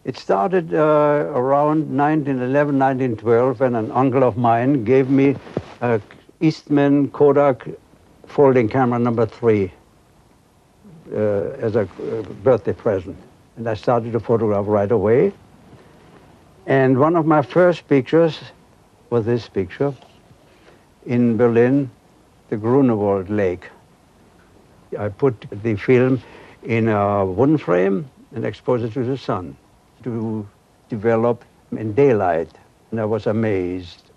It started around 1911, 1912, when an uncle of mine gave me a Eastman Kodak folding camera number 3 as a birthday present. And I started to photograph right away. And one of my first pictures was this picture in Berlin, the Grunewald Lake. I put the film in a wooden frame and exposed it to the sun to develop in daylight. And I was amazed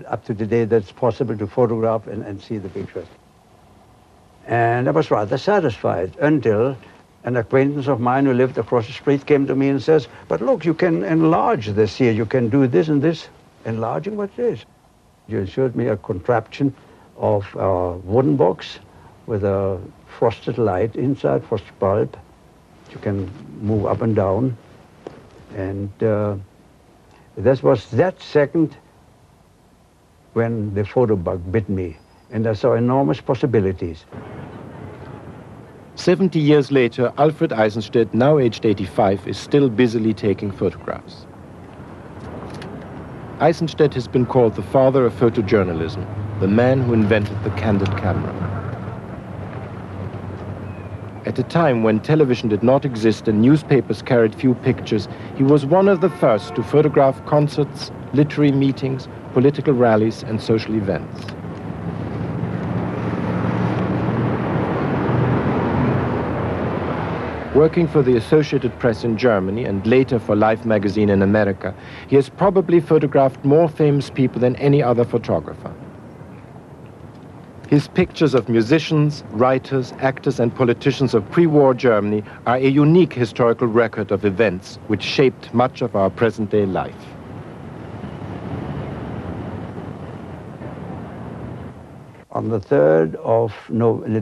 up to the day that it's possible to photograph and see the pictures. And I was rather satisfied until an acquaintance of mine who lived across the street came to me and says, "But look, you can enlarge this here. You can do this and this." Enlarging, what's this? You showed me a contraption of a wooden box with a frosted light inside, frosted bulb. You can move up and down. And that was that second when the photo bug bit me. And I saw enormous possibilities. 70 years later, Alfred Eisenstaedt, now aged 85, is still busily taking photographs. Eisenstaedt has been called the father of photojournalism, the man who invented the candid camera. At a time when television did not exist and newspapers carried few pictures, he was one of the first to photograph concerts, literary meetings, political rallies, and social events. Working for the Associated Press in Germany and later for Life magazine in America, he has probably photographed more famous people than any other photographer. His pictures of musicians, writers, actors, and politicians of pre-war Germany are a unique historical record of events which shaped much of our present-day life. On the 3rd of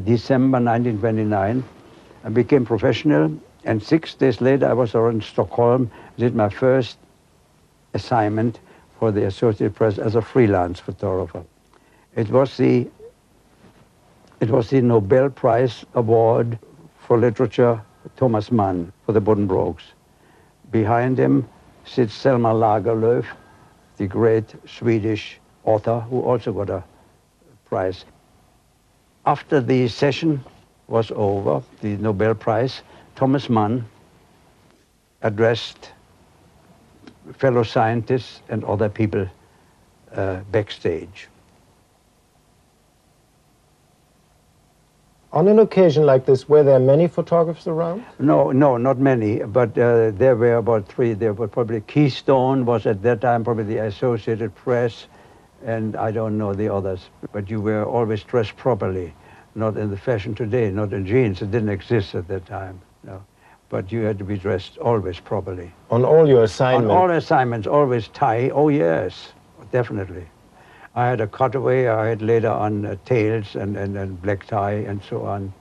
December 1929, I became professional, and 6 days later I was in Stockholm, did my first assignment for the Associated Press as a freelance photographer. It was the Nobel Prize Award for Literature, Thomas Mann, for the Buddenbrooks. Behind him sits Selma Lagerlöf, the great Swedish author who also got a prize. After the session was over, the Nobel Prize, Thomas Mann addressed fellow scientists and other people backstage. On an occasion like this, were there many photographers around? No, not many, but there were about 3. There were probably Keystone was at that time probably the Associated Press, and I don't know the others. But you were always dressed properly, not in the fashion today, not in jeans. It didn't exist at that time, no. But you had to be dressed always properly. On all your assignments? On all assignments, always tie. Oh yes, definitely. I had a cutaway, I had later on tails and black tie and so on.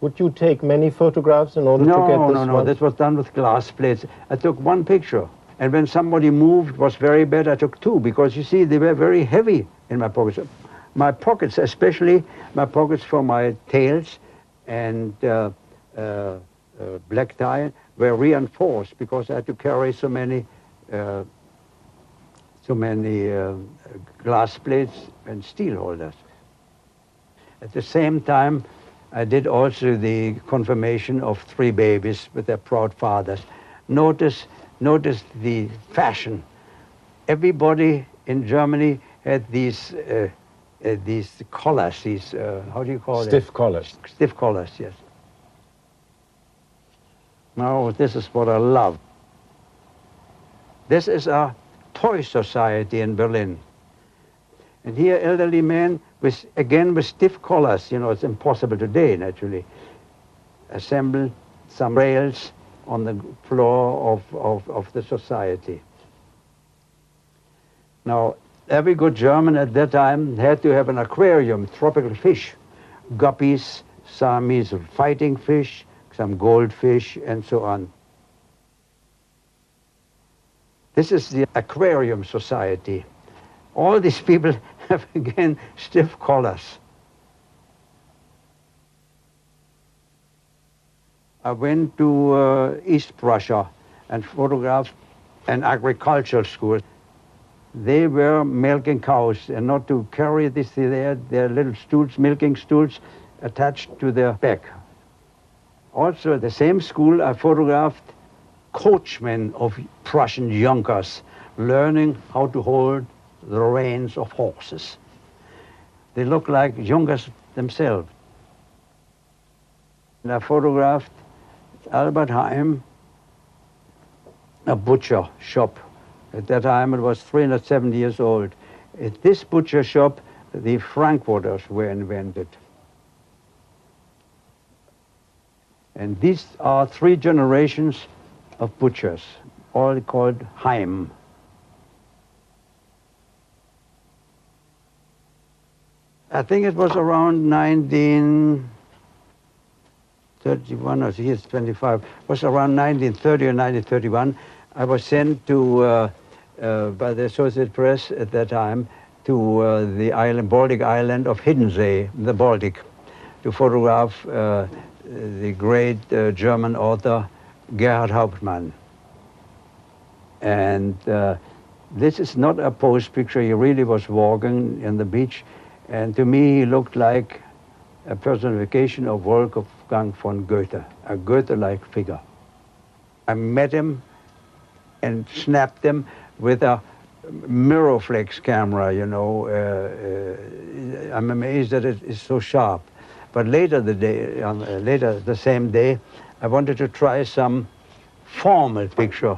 Would you take many photographs in order to get this No, this was done with glass plates. I took 1 picture, and when somebody moved, it was very bad, I took 2, because you see, they were very heavy in my pockets. My pockets, especially my pockets for my tails and black tie, were reinforced because I had to carry so many glass plates and steel holders. At the same time, I did also the confirmation of 3 babies with their proud fathers. Notice the fashion. Everybody in Germany had these collars, these, how do you call it? Stiff collars. Stiff collars, yes. Now, this is what I love. This is a toy society in Berlin. And here, elderly men, again with stiff collars, you know, it's impossible today, naturally, assemble some rails on the floor of the society. Now, every good German at that time had to have an aquarium, tropical fish, guppies, Siamese fighting fish, some goldfish, and so on. This is the aquarium society. All these people have, again, stiff collars. I went to East Prussia and photographed an agricultural school. They were milking cows, and not to carry this, they had their little stools, milking stools, attached to their back. Also at the same school, I photographed coachmen of Prussian Junkers, learning how to hold the reins of horses. They look like Junkers themselves. And I photographed Albert Heim, a butcher shop. At that time it was 370 years old. At this butcher shop, the Frankfurters were invented. And these are 3 generations of butchers, all called Heim. I think it was around 1931, or he's 25, it was around 1930 or 1931. I was sent to, by the Associated Press at that time, to the island, Baltic island of Hiddensee, the Baltic, to photograph the great German author Gerhard Hauptmann. And this is not a pose picture. He really was walking on the beach, and to me he looked like a personification of Wolfgang von Goethe, a Goethe-like figure. I met him and snapped him with a Mirrorflex camera, you know. I'm amazed that it is so sharp. But later the same day, I wanted to try some formal picture.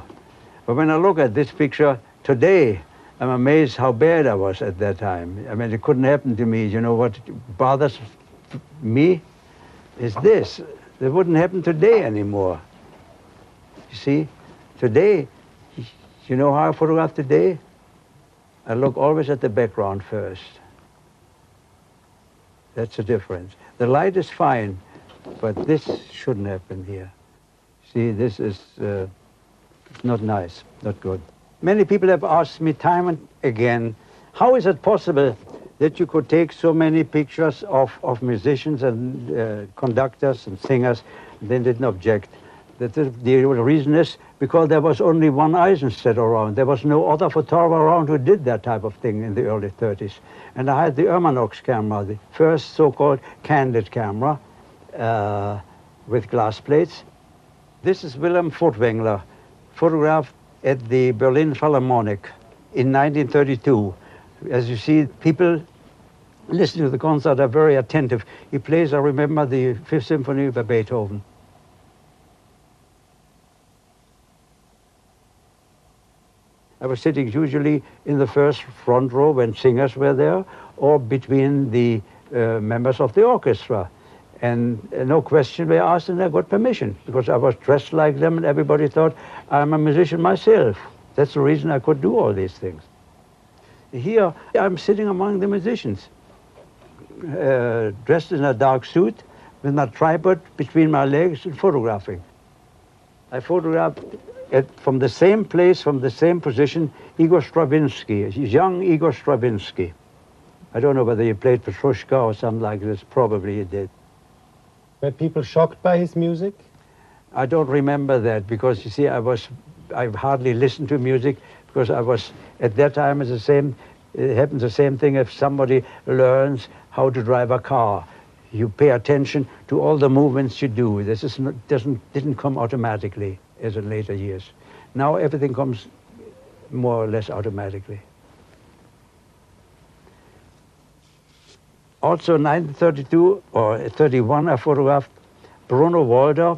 But when I look at this picture today, I'm amazed how bad I was at that time. I mean, it couldn't happen to me. You know what bothers me is this. It wouldn't happen today anymore. You see, today, you know how I photograph today? I look always at the background first. That's the difference. The light is fine, but this shouldn't happen here. See, this is not nice, not good. Many people have asked me time and again, how is it possible that you could take so many pictures of musicians and conductors and singers, and then didn't object? That the reason is because there was only one Eisenstaedt around. There was no other photographer around who did that type of thing in the early 30s. And I had the Ermanox camera, the first so-called candid camera with glass plates. This is Wilhelm Furtwängler, photographed at the Berlin Philharmonic in 1932. As you see, people listening to the concert are very attentive. He plays, I remember, the Fifth Symphony by Beethoven. I was sitting usually in the first front row when singers were there, or between the members of the orchestra. And no question were asked, and I got permission, because I was dressed like them, and everybody thought I'm a musician myself. That's the reason I could do all these things. Here, I'm sitting among the musicians, dressed in a dark suit, with my tripod between my legs and photographing. I photographed from the same place, from the same position, Igor Stravinsky, young Igor Stravinsky. I don't know whether he played Petrushka or something like this, probably he did. Were people shocked by his music? I don't remember that, because you see, I hardly listened to music, because I was, at that time, it happens the same thing if somebody learns how to drive a car. You pay attention to all the movements you do. This is not, didn't come automatically as in later years. Now everything comes more or less automatically. Also in 1932 or 31, I photographed Bruno Walter,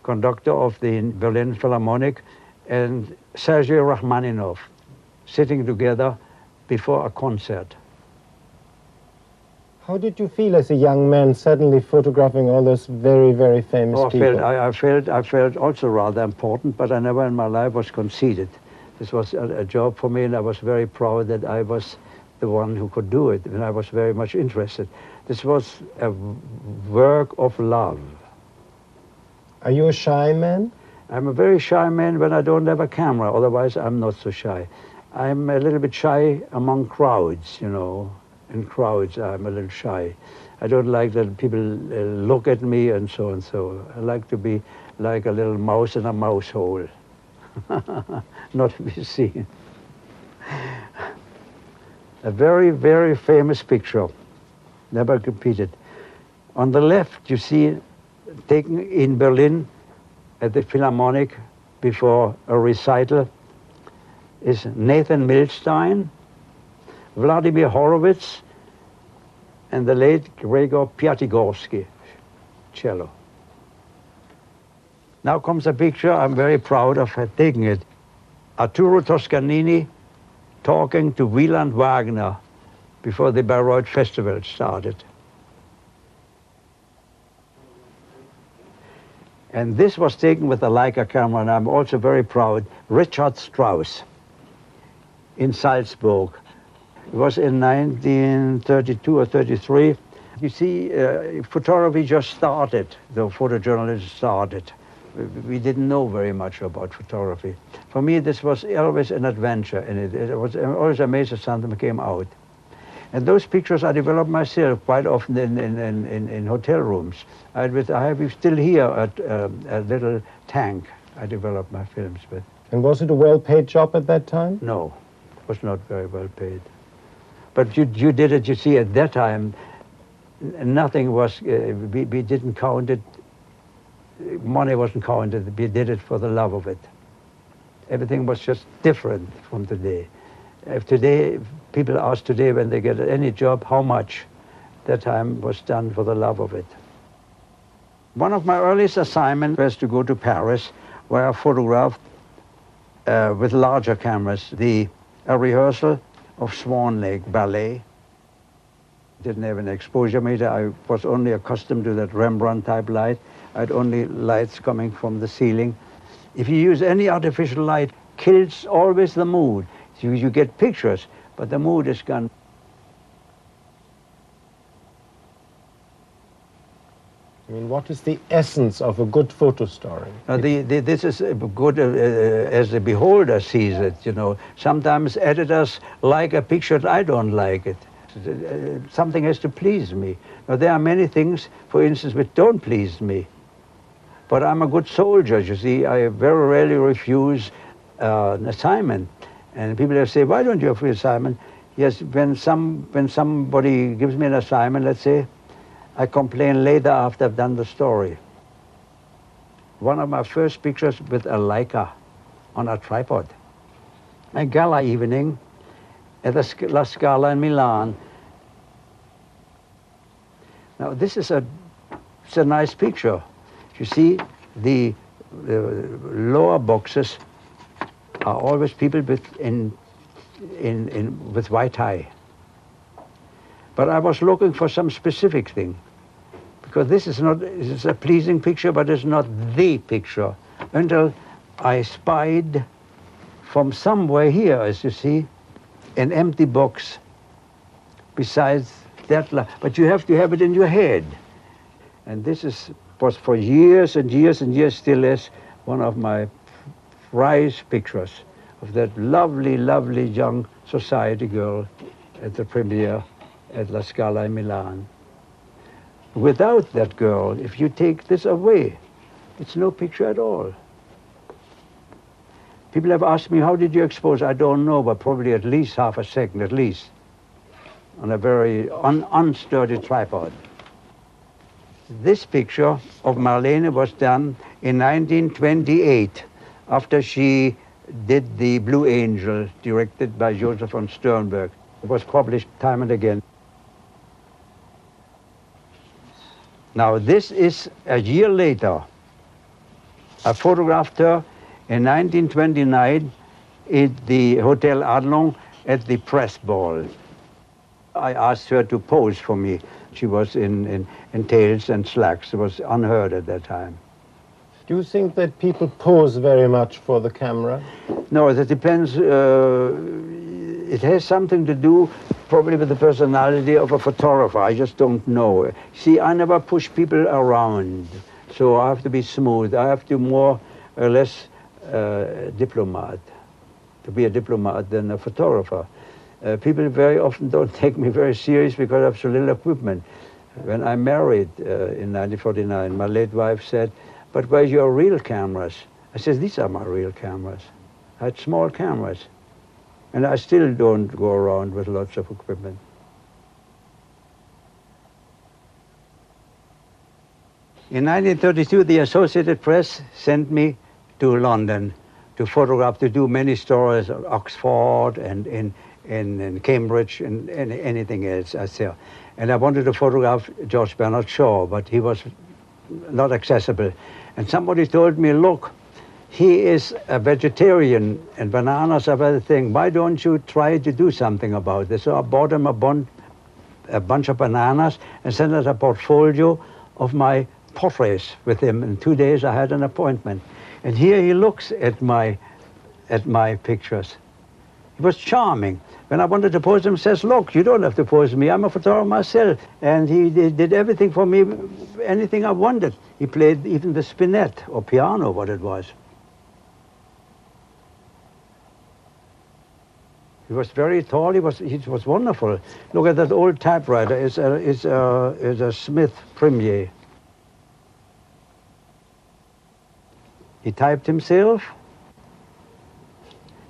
conductor of the Berlin Philharmonic, and Sergei Rachmaninoff sitting together before a concert. How did you feel as a young man suddenly photographing all those very, very famous people? I felt also rather important, but I never in my life was conceited. This was a job for me, and I was very proud that I was the one who could do it, and I was very much interested. This was a work of love. Are you a shy man? I'm a very shy man when I don't have a camera, otherwise I'm not so shy. I'm a little bit shy among crowds, you know. In crowds, I'm a little shy. I don't like that people look at me and so and so. I like to be like a little mouse in a mouse hole. not to be seen. A very, very famous picture, never repeated. On the left, you see, taken in Berlin at the Philharmonic before a recital, is Nathan Milstein, Vladimir Horowitz, and the late Gregor Piatigorsky, cello. Now comes a picture I'm very proud of taking it. Arturo Toscanini talking to Wieland Wagner before the Bayreuth Festival started. And this was taken with a Leica camera, and I'm also very proud, Richard Strauss in Salzburg. It was in 1932 or 33. You see, photography just started, the photojournalism started. We didn't know very much about photography. For me, this was always an adventure, and I was always amazed that something came out. And those pictures I developed myself quite often in hotel rooms. I have still here a little tank I developed my films with. And was it a well-paid job at that time? No, it was not very well paid. But you did it, you see, at that time, nothing was, we didn't count it, money wasn't counted, we did it for the love of it. Everything was just different from today. If today, people ask today when they get any job, how much? That time was done for the love of it. One of my earliest assignments was to go to Paris, where I photographed with larger cameras a rehearsal of Swan Lake Ballet. Didn't have an exposure meter. I was only accustomed to that Rembrandt type light. I had only lights coming from the ceiling. If you use any artificial light, kills always the mood. So you get pictures, but the mood is gone. I mean, what is the essence of a good photo story? This is good as the beholder sees it, you know. Sometimes editors like a picture, I don't like it. Something has to please me. Now, there are many things, for instance, which don't please me. But I'm a good soldier, you see. I very rarely refuse an assignment. And people have said, why don't you refuse assignment? Yes, when somebody gives me an assignment, let's say, I complain later after I've done the story. One of my first pictures with a Leica on a tripod. A gala evening at the La Scala in Milan. Now this is it's a nice picture. You see, the lower boxes are always people with white tie. But I was looking for some specific thing, because this is a pleasing picture, but it's not the picture, until I spied from somewhere here, as you see, an empty box besides that. But you have to have it in your head. And this was for years and years and years, still is one of my prized pictures of that lovely, lovely young society girl at the premiere at La Scala in Milan. Without that girl, if you take this away, it's no picture at all. People have asked me, how did you expose? I don't know, but probably at least half a second, at least, on a very unsturdy tripod. This picture of Marlene was done in 1928, after she did The Blue Angel, directed by Joseph von Sternberg. It was published time and again. Now this is a year later. I photographed her in 1929 at the Hotel Adlon at the press ball. I asked her to pose for me. She was in tails and slacks. It was unheard at that time. Do you think that people pose very much for the camera? No, that depends. It has something to do probably with the personality of a photographer. I just don't know. See, I never push people around, so I have to be smooth. I have to more or less diplomat, to be a diplomat than a photographer. People very often don't take me very serious because I have so little equipment. When I married in 1949, my late wife said, but where's your real cameras? I said, these are my real cameras. I had small cameras. And I still don't go around with lots of equipment. In 1932, the Associated Press sent me to London to photograph, to do many stories at Oxford and in Cambridge and anything else I saw. And I wanted to photograph George Bernard Shaw, but he was not accessible. And somebody told me, look, he is a vegetarian and bananas are a thing. Why don't you try to do something about this? So I bought him a bunch of bananas and sent out a portfolio of my portraits with him. In 2 days I had an appointment. And here he looks at my pictures. He was charming. When I wanted to pose him, he says, look, you don't have to pose me. I'm a photographer myself. And he did everything for me, anything I wanted. He played even the spinet or piano, what it was. He was very tall. He was wonderful. Look at that old typewriter. It's a Smith Premier. He typed himself,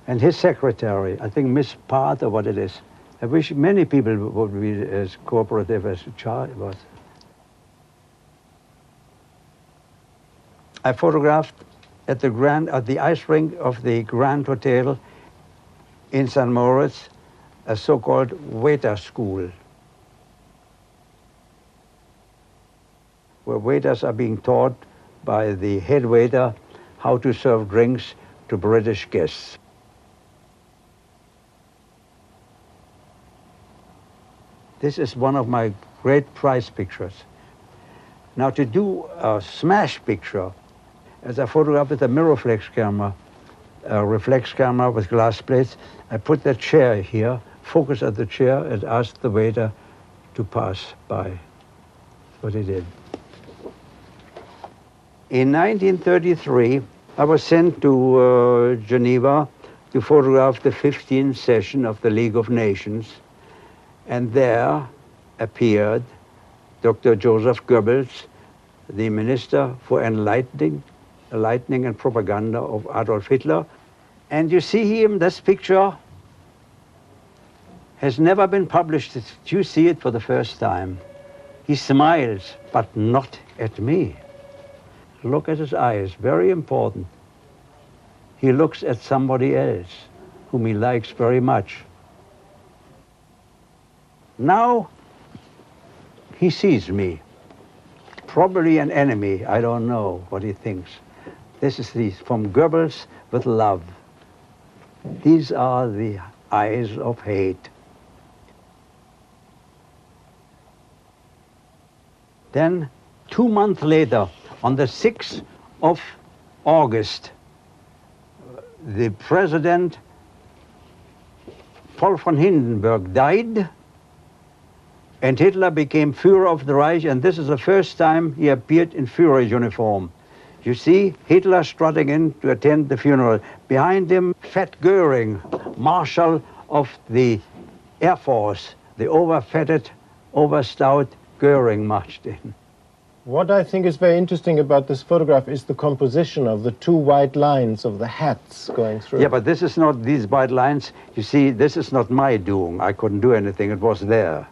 and his secretary, I think Miss Part or what it is. I wish many people would be as cooperative as Charlie was. I photographed at the ice rink of the Grand Hotel in St. Moritz, a so-called waiter school, where waiters are being taught by the head waiter how to serve drinks to British guests. This is one of my great prize pictures. Now to do a smash picture, as I photographed with a mirrorflex camera, a reflex camera with glass plates, I put the chair here, focus at the chair, and asked the waiter to pass by. That's what he did. In 1933, I was sent to Geneva to photograph the 15th session of the League of Nations, and there appeared Dr. Joseph Goebbels, the Minister for Enlightening and Propaganda of Adolf Hitler. And you see him, this picture has never been published. You see it for the first time. He smiles, but not at me. Look at his eyes, very important. He looks at somebody else, whom he likes very much. Now, he sees me. Probably an enemy, I don't know what he thinks. This is from Goebbels with love. These are the eyes of hate. Then, 2 months later, on the 6th of August, the president, Paul von Hindenburg, died, and Hitler became Führer of the Reich, and this is the first time he appeared in Führer uniform. You see Hitler strutting in to attend the funeral. Behind him, Fat Goering, Marshal of the Air Force, the overfatted, overstout Goering marched in. What I think is very interesting about this photograph is the composition of the two white lines of the hats going through. Yeah, but this is not these white lines. You see, this is not my doing. I couldn't do anything. It was there.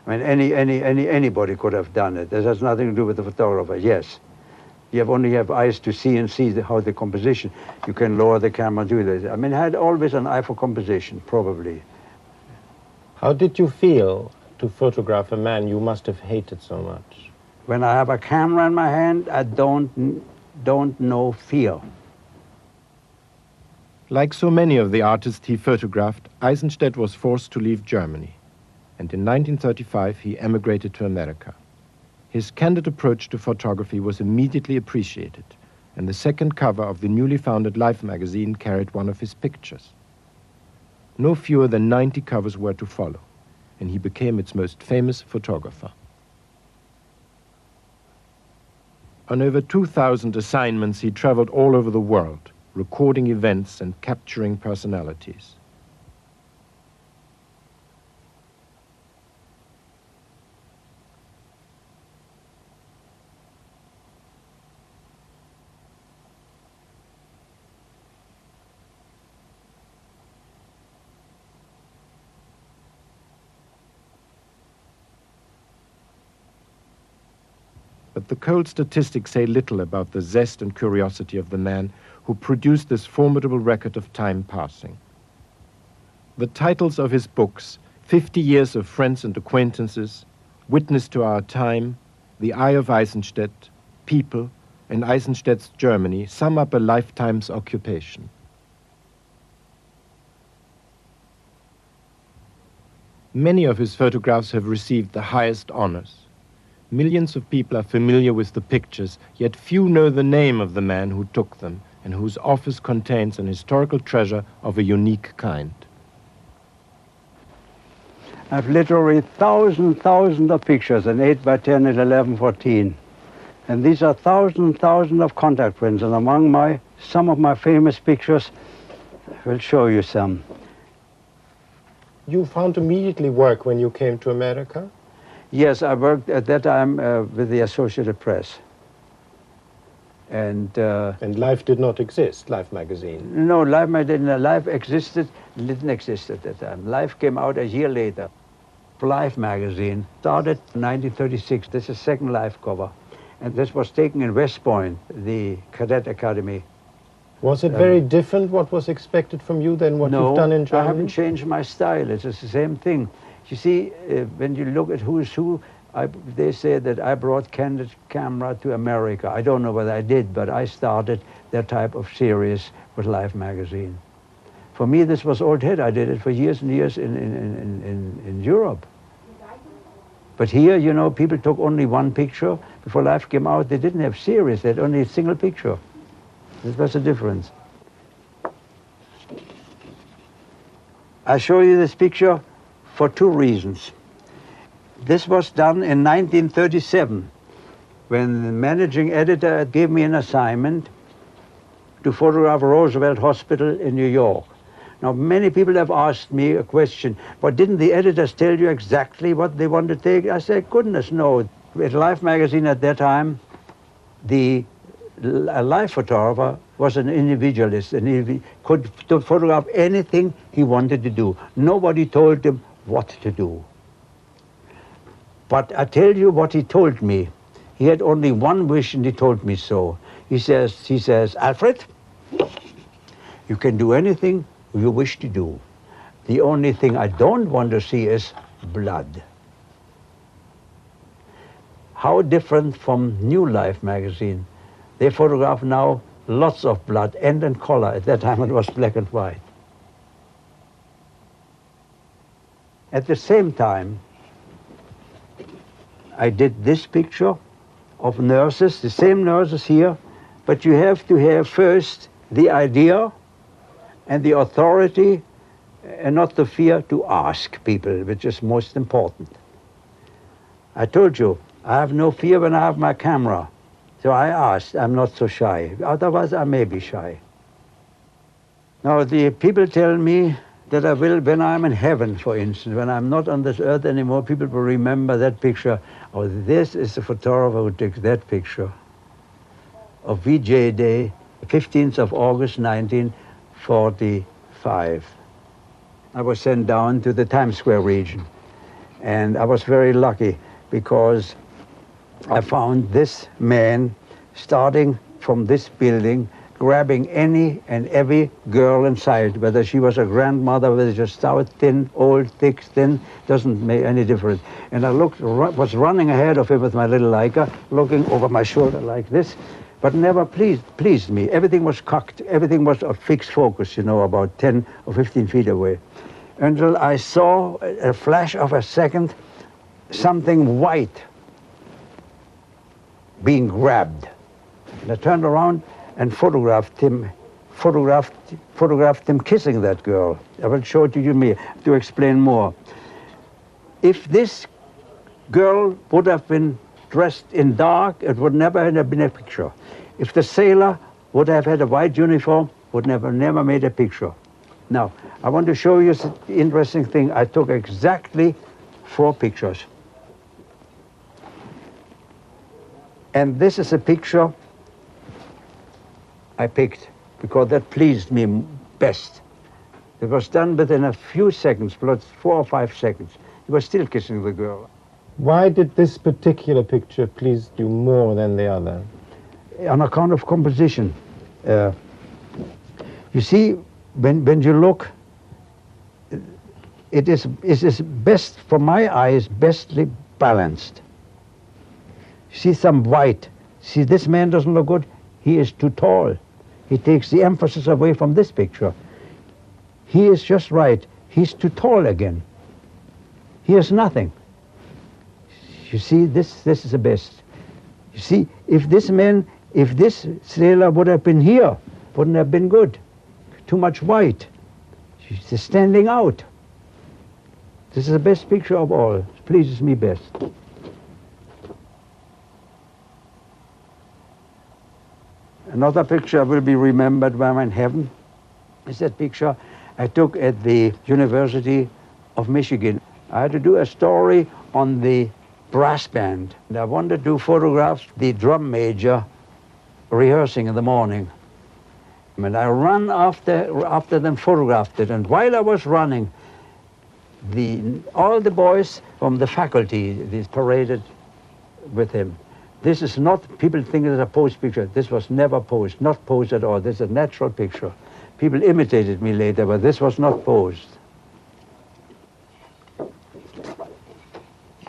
I mean, anybody could have done it. This has nothing to do with the photographer, yes. You only have eyes to see and see how the composition. You can lower the camera, do this. I mean, I had always an eye for composition, probably. How did you feel to photograph a man you must have hated so much? When I have a camera in my hand, I don't know fear. Like so many of the artists he photographed, Eisenstaedt was forced to leave Germany. And in 1935, he emigrated to America. His candid approach to photography was immediately appreciated, and the second cover of the newly founded Life magazine carried one of his pictures. No fewer than 90 covers were to follow, and he became its most famous photographer. On over 2,000 assignments, he traveled all over the world, recording events and capturing personalities. but the cold statistics say little about the zest and curiosity of the man who produced this formidable record of time passing. The titles of his books, 50 Years of Friends and Acquaintances, Witness to Our Time, The Eye of Eisenstaedt, People, and Eisenstadt's Germany, sum up a lifetime's occupation. Many of his photographs have received the highest honors. Millions of people are familiar with the pictures, yet few know the name of the man who took them and whose office contains an historical treasure of a unique kind. I have literally thousands of pictures, and 8 by 10 and 11, 14. And these are thousands of contact prints, and among some of my famous pictures, I will show you some. You found immediately work when you came to America? Yes, I worked at that time with the Associated Press. And Life did not exist, Life magazine? No, Life existed, didn't exist at that time. Life came out a year later. Life magazine started in 1936. This is the second Life cover. And this was taken in West Point, the Cadet Academy. Was it very different what was expected from you than what you've done in Germany? No, I haven't changed my style. It's just the same thing. You see, when you look at who's who, they say that I brought candid camera to America. I don't know whether I did, but I started that type of series with Life magazine. For me, this was old hat. I did it for years and years in Europe. But here, you know, people took only one picture. Before Life came out, they didn't have series. They had only a single picture. That was the difference. I show you this picture for two reasons. This was done in 1937, when the managing editor gave me an assignment to photograph Roosevelt Hospital in New York. Now, many people have asked me a question, but didn't the editors tell you exactly what they want to take? I said, goodness, no. At Life magazine at that time, a Life photographer was an individualist, and he could photograph anything he wanted to do. Nobody told him what to do. But I tell you what he told me. He had only one wish, and he told me so. He says, Alfred, you can do anything you wish to do. The only thing I don't want to see is blood. How different from New Life magazine. They photograph now lots of blood and in color. At that time it was black and white. At the same time, I did this picture of nurses, the same nurses here, but you have to have first the idea and the authority and not the fear to ask people, which is most important. I told you, I have no fear when I have my camera. So I asked, I'm not so shy. Otherwise, I may be shy. Now, the people tell me that I will, when I'm in heaven, for instance, when I'm not on this earth anymore, people will remember that picture. Oh, this is the photographer who took that picture of VJ Day, 15th of August, 1945. I was sent down to the Times Square region, and I was very lucky because I found this man starting from this building, grabbing any and every girl in sight, whether she was a grandmother, whether she was stout, thin, old, thick, thin, doesn't make any difference. And I was running ahead of him with my little Leica, looking over my shoulder like this, but never pleased me. Everything was cocked, everything was a fixed focus, you know, about 10 or 15 feet away. Until I saw a flash of a second, something white being grabbed. And I turned around and photographed him kissing that girl. I will show it to you to explain more. If this girl would have been dressed in dark, it would never have been a picture. If the sailor would have had a white uniform, would never made a picture. Now, I want to show you the interesting thing. I took exactly 4 pictures. And this is a picture I picked because that pleased me best. It was done within a few seconds, 4 or 5 seconds. He was still kissing the girl. Why did this particular picture please you more than the other? On account of composition. You see, when you look, it is best, for my eyes, bestly balanced. You see some white. See, this man doesn't look good. He is too tall. He takes the emphasis away from this picture. He is just right. He's too tall again. He has nothing. You see, this is the best. You see, if this sailor would have been here, wouldn't have been good. Too much white. She's standing out. This is the best picture of all. It pleases me best. Another picture will be remembered when I'm in heaven is that picture I took at the University of Michigan. I had to do a story on the brass band. And I wanted to photograph the drum major rehearsing in the morning. And I ran after them, photographed it. And while I was running, all the boys from the faculty, they paraded with him. This is not, people think it's a posed picture. This was never posed, not posed at all. This is a natural picture. People imitated me later, but this was not posed.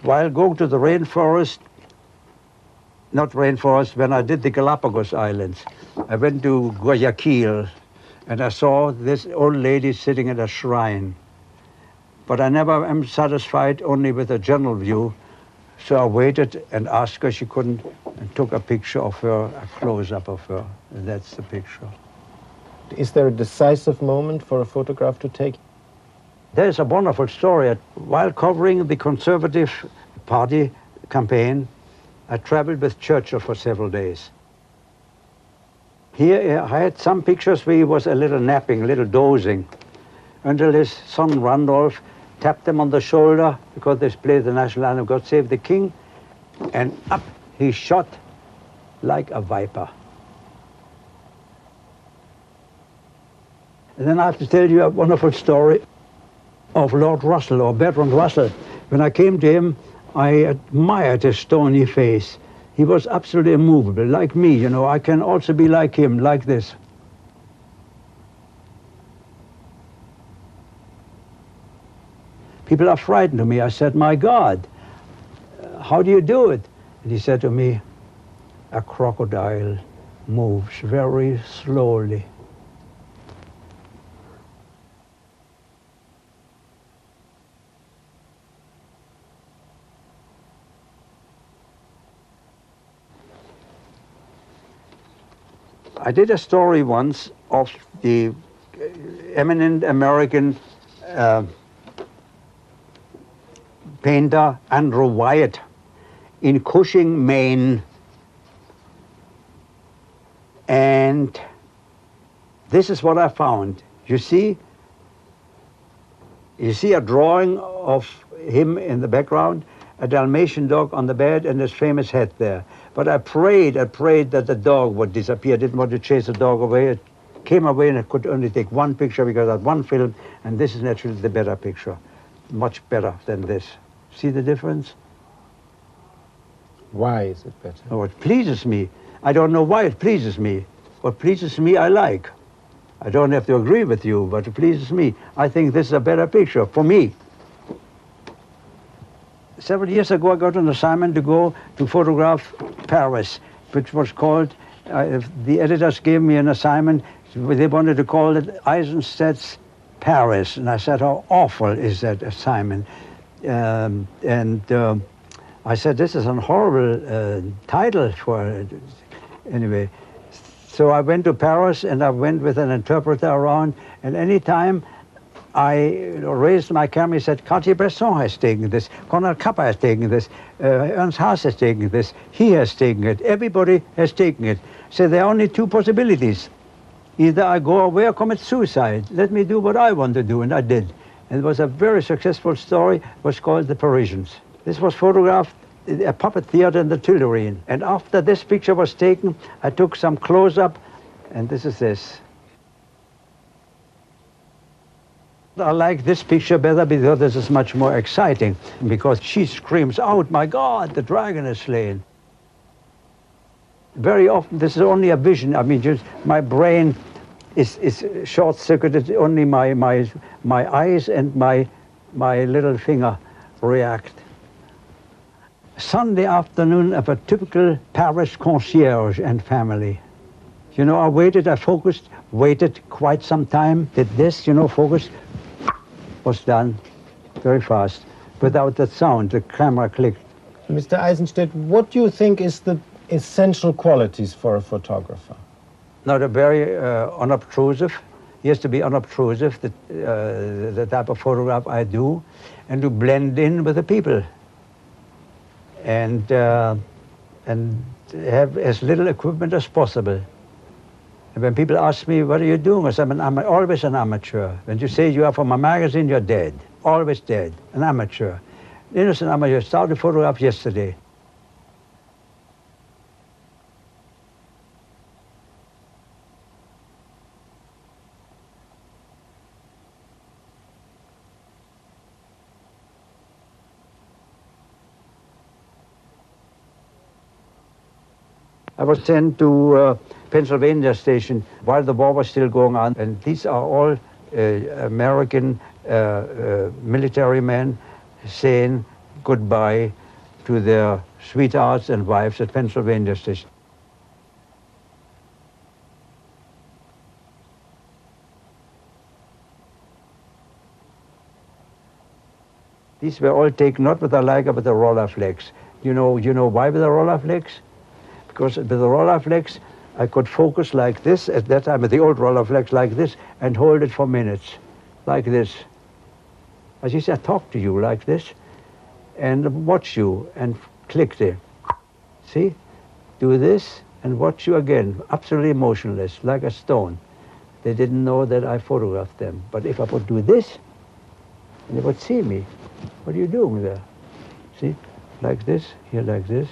While going to the rainforest, not rainforest, when I did the Galapagos Islands, I went to Guayaquil and I saw this old lady sitting at a shrine. But I never am satisfied only with a general view. So I waited and asked her, she couldn't, and took a picture of her, a close-up of her, and that's the picture. Is there a decisive moment for a photograph to take? There's a wonderful story. While covering the Conservative Party campaign, I traveled with Churchill for several days. Here I had some pictures where he was a little napping, a little dozing, until his son Randolph tapped him on the shoulder because they played the national anthem, God Save the King, and up he shot like a viper. And then I have to tell you a wonderful story of Lord Russell, or Bertrand Russell. When I came to him, I admired his stony face. He was absolutely immovable, like me, you know. I can also be like him, like this. People are frightened of me. I said, my God, how do you do it? And he said to me, a crocodile moves very slowly. I did a story once of the eminent American painter Andrew Wyatt in Cushing, Maine. And this is what I found. You see a drawing of him in the background, a Dalmatian dog on the bed and his famous hat there. But I prayed that the dog would disappear. I didn't want to chase the dog away. It came away and I could only take one picture because I had one film, and this is naturally the better picture. Much better than this. See the difference? Why is it better? Oh, it pleases me. I don't know why it pleases me. What pleases me, I like. I don't have to agree with you, but it pleases me. I think this is a better picture for me. Several years ago, I got an assignment to go to photograph Paris, which was called, the editors gave me an assignment, they wanted to call it Eisenstadt's Paris. And I said, how awful is that assignment? I said, this is a horrible title for it. Anyway, so I went to Paris and I went with an interpreter around, and any time I raised my camera, he said, Cartier-Bresson has taken this, Konrad Kappa has taken this, Ernst Haas has taken this, he has taken it, everybody has taken it. So there are only two possibilities. Either I go away or commit suicide. Let me do what I want to do, and I did. And it was a very successful story. It was called The Parisians. This was photographed at a puppet theater in the Tuileries. And after this picture was taken, I took some close-up, and this is this. I like this picture better because this is much more exciting, because she screams out, "My God, the dragon is slain." Very often this is only a vision. I mean, just my brain is short-circuited. Only my eyes and my little finger react. Sunday afternoon of a typical Paris concierge and family. You know, I focused, waited quite some time, did this, you know, focused, was done very fast. Without that sound, the camera clicked. Mr. Eisenstaedt, what do you think is the essential qualities for a photographer? Not a very unobtrusive. He has to be unobtrusive, the type of photograph I do, and to blend in with the people. And have as little equipment as possible. And when people ask me, "What are you doing?" I say, I'm always an amateur. When you say you are from a magazine, you're dead. Always dead. An amateur. Innocent amateur. Started photograph yesterday. I was sent to Pennsylvania station while the war was still going on, and these are all American military men saying goodbye to their sweethearts and wives at Pennsylvania station. These were all taken not with the Leica, but the Rolleiflex. You know why with the Rolleiflex? Because with the Rolleiflex, I could focus like this at that time, with the old Rolleiflex like this, and hold it for minutes, like this. As you say, I talk to you like this, and watch you, and click there. See? Do this, and watch you again, absolutely motionless, like a stone. They didn't know that I photographed them. But if I would do this, they would see me. What are you doing there? See? Like this, here like this.